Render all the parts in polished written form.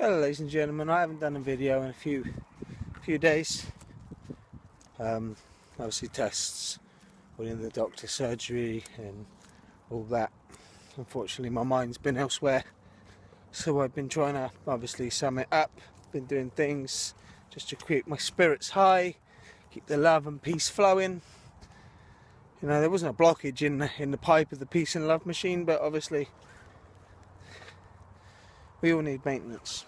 Hello ladies and gentlemen, I haven't done a video in a few days. Obviously tests, went in the doctor's surgery and all that. Unfortunately my mind's been elsewhere, so I've been trying to obviously sum it up, been doing things just to keep my spirits high, keep the love and peace flowing. You know, there wasn't a blockage in the pipe of the peace and love machine, but obviously we all need maintenance.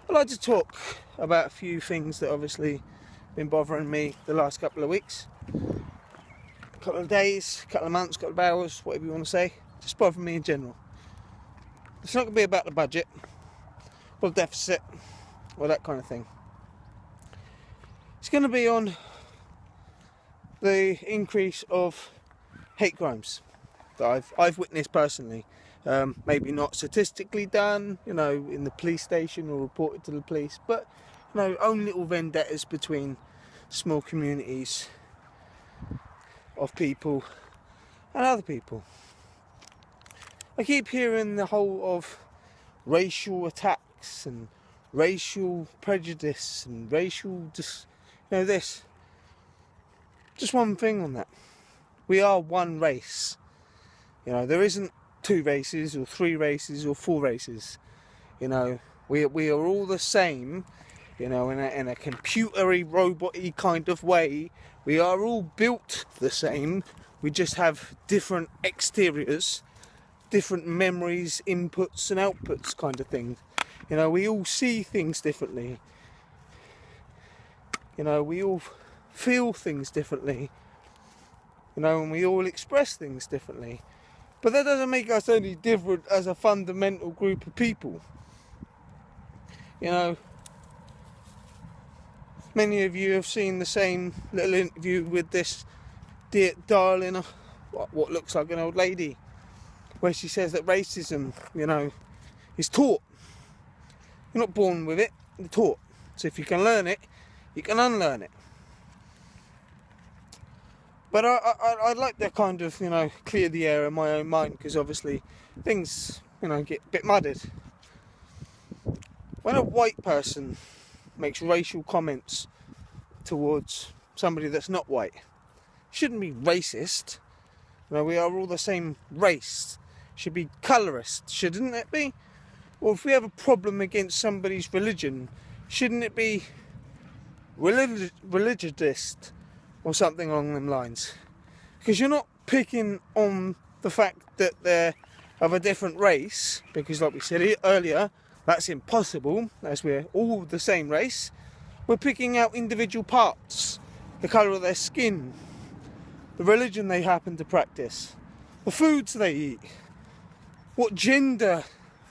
I'd like to talk about a few things that obviously been bothering me the last couple of weeks, couple of days, couple of months, couple of hours, whatever you want to say. Just bothering me in general. It's not going to be about the budget or the deficit or that kind of thing. It's going to be on the increase of hate crimes that I've witnessed personally. Maybe not statistically done, you know, in the police station or reported to the police, but you know, own little vendettas between small communities of people and other people. I keep hearing the whole of racial attacks and racial prejudice and racial this. Just one thing on that. We are one race. You know, there isn't 2 races or 3 races or 4 races. You know, we are all the same. You know, in a computery, robot-y kind of way. We are all built the same. We just have different exteriors, different memories, inputs and outputs kind of thing. You know, we all see things differently. You know, we all feel things differently. You know, and we all express things differently. But that doesn't make us any different as a fundamental group of people. You know, many of you have seen the same little interview with this dear darling, what looks like an old lady, where she says that racism, you know, is taught. You're not born with it, you're taught. So if you can learn it, you can unlearn it. But I'd like to kind of, you know, clear the air in my own mind, because obviously things, you know, get a bit muddied. When a white person makes racial comments towards somebody that's not white, it shouldn't be racist. You know, we are all the same race. It should be colorist, shouldn't it be? Or if we have a problem against somebody's religion, shouldn't it be religionist? Or something along them lines. Because you're not picking on the fact that they're of a different race, because like we said earlier, that's impossible, as we're all the same race. We're picking out individual parts, the colour of their skin, the religion they happen to practice, the foods they eat, what gender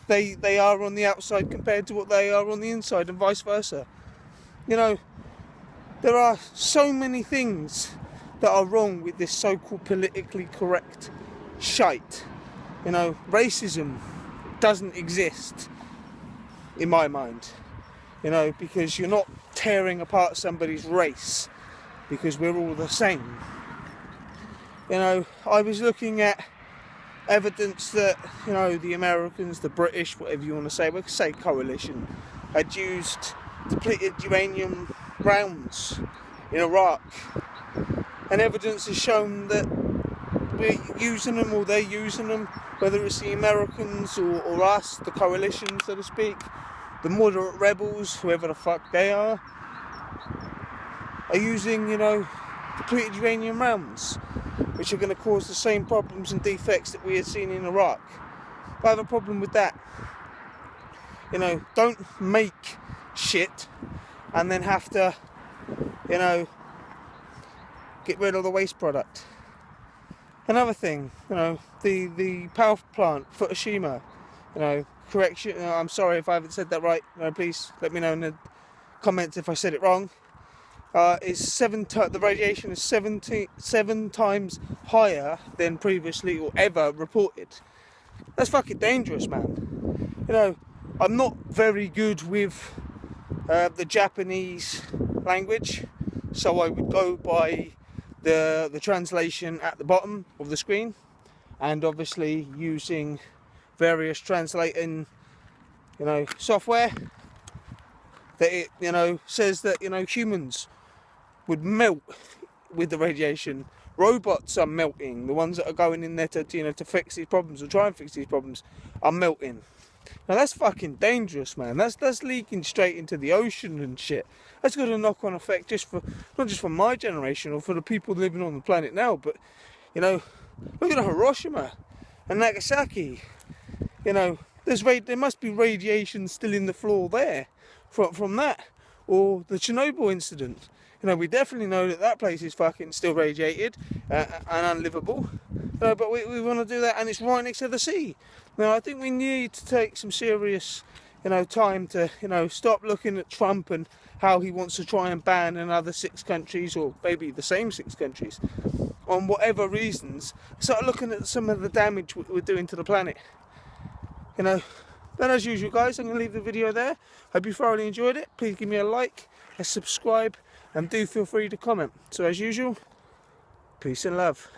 they are on the outside compared to what they are on the inside, and vice versa. You know, there are so many things that are wrong with this so-called politically correct shite. You know, racism doesn't exist in my mind. You know, because you're not tearing apart somebody's race, because we're all the same. You know, I was looking at evidence that, you know, the Americans, the British, whatever you want to say, we could say coalition, had used depleted uranium rounds in Iraq, and evidence has shown that we're using them, or they're using them, whether it's the Americans or us, the coalition so to speak, the moderate rebels, whoever the fuck they are using, you know, depleted uranium rounds, which are going to cause the same problems and defects that we had seen in Iraq. I have a problem with that. You know, don't make shit and then have to, you know, get rid of the waste product. Another thing, you know, the power plant, Fukushima, you know, correction, I'm sorry if I haven't said that right, you know, please let me know in the comments if I said it wrong. The radiation is 7 times higher than previously or ever reported. That's fucking dangerous, man. You know, I'm not very good with the Japanese language, so I would go by the translation at the bottom of the screen, and obviously using various translating you know, software that it, you know, says that, you know, humans would melt with the radiation. Robots are melting. The ones that are going in there to, you know, to fix these problems or try and fix these problems are melting. Now that's fucking dangerous, man. That's leaking straight into the ocean and shit. That's got a knock-on effect just for, not just for my generation or for the people living on the planet now, but, you know, look at Hiroshima and Nagasaki. You know, there must be radiation still in the floor there from that, or the Chernobyl incident. You know, we definitely know that place is fucking still radiated and unlivable. But we want to do that, and it's right next to the sea. Now, I think we need to take some serious, you know, time to, you know, stop looking at Trump and how he wants to try and ban another 6 countries, or maybe the same 6 countries, on whatever reasons. Start looking at some of the damage we're doing to the planet. You know, then as usual, guys, I'm going to leave the video there. Hope you thoroughly enjoyed it. Please give me a like, a subscribe, and do feel free to comment. So as usual, peace and love.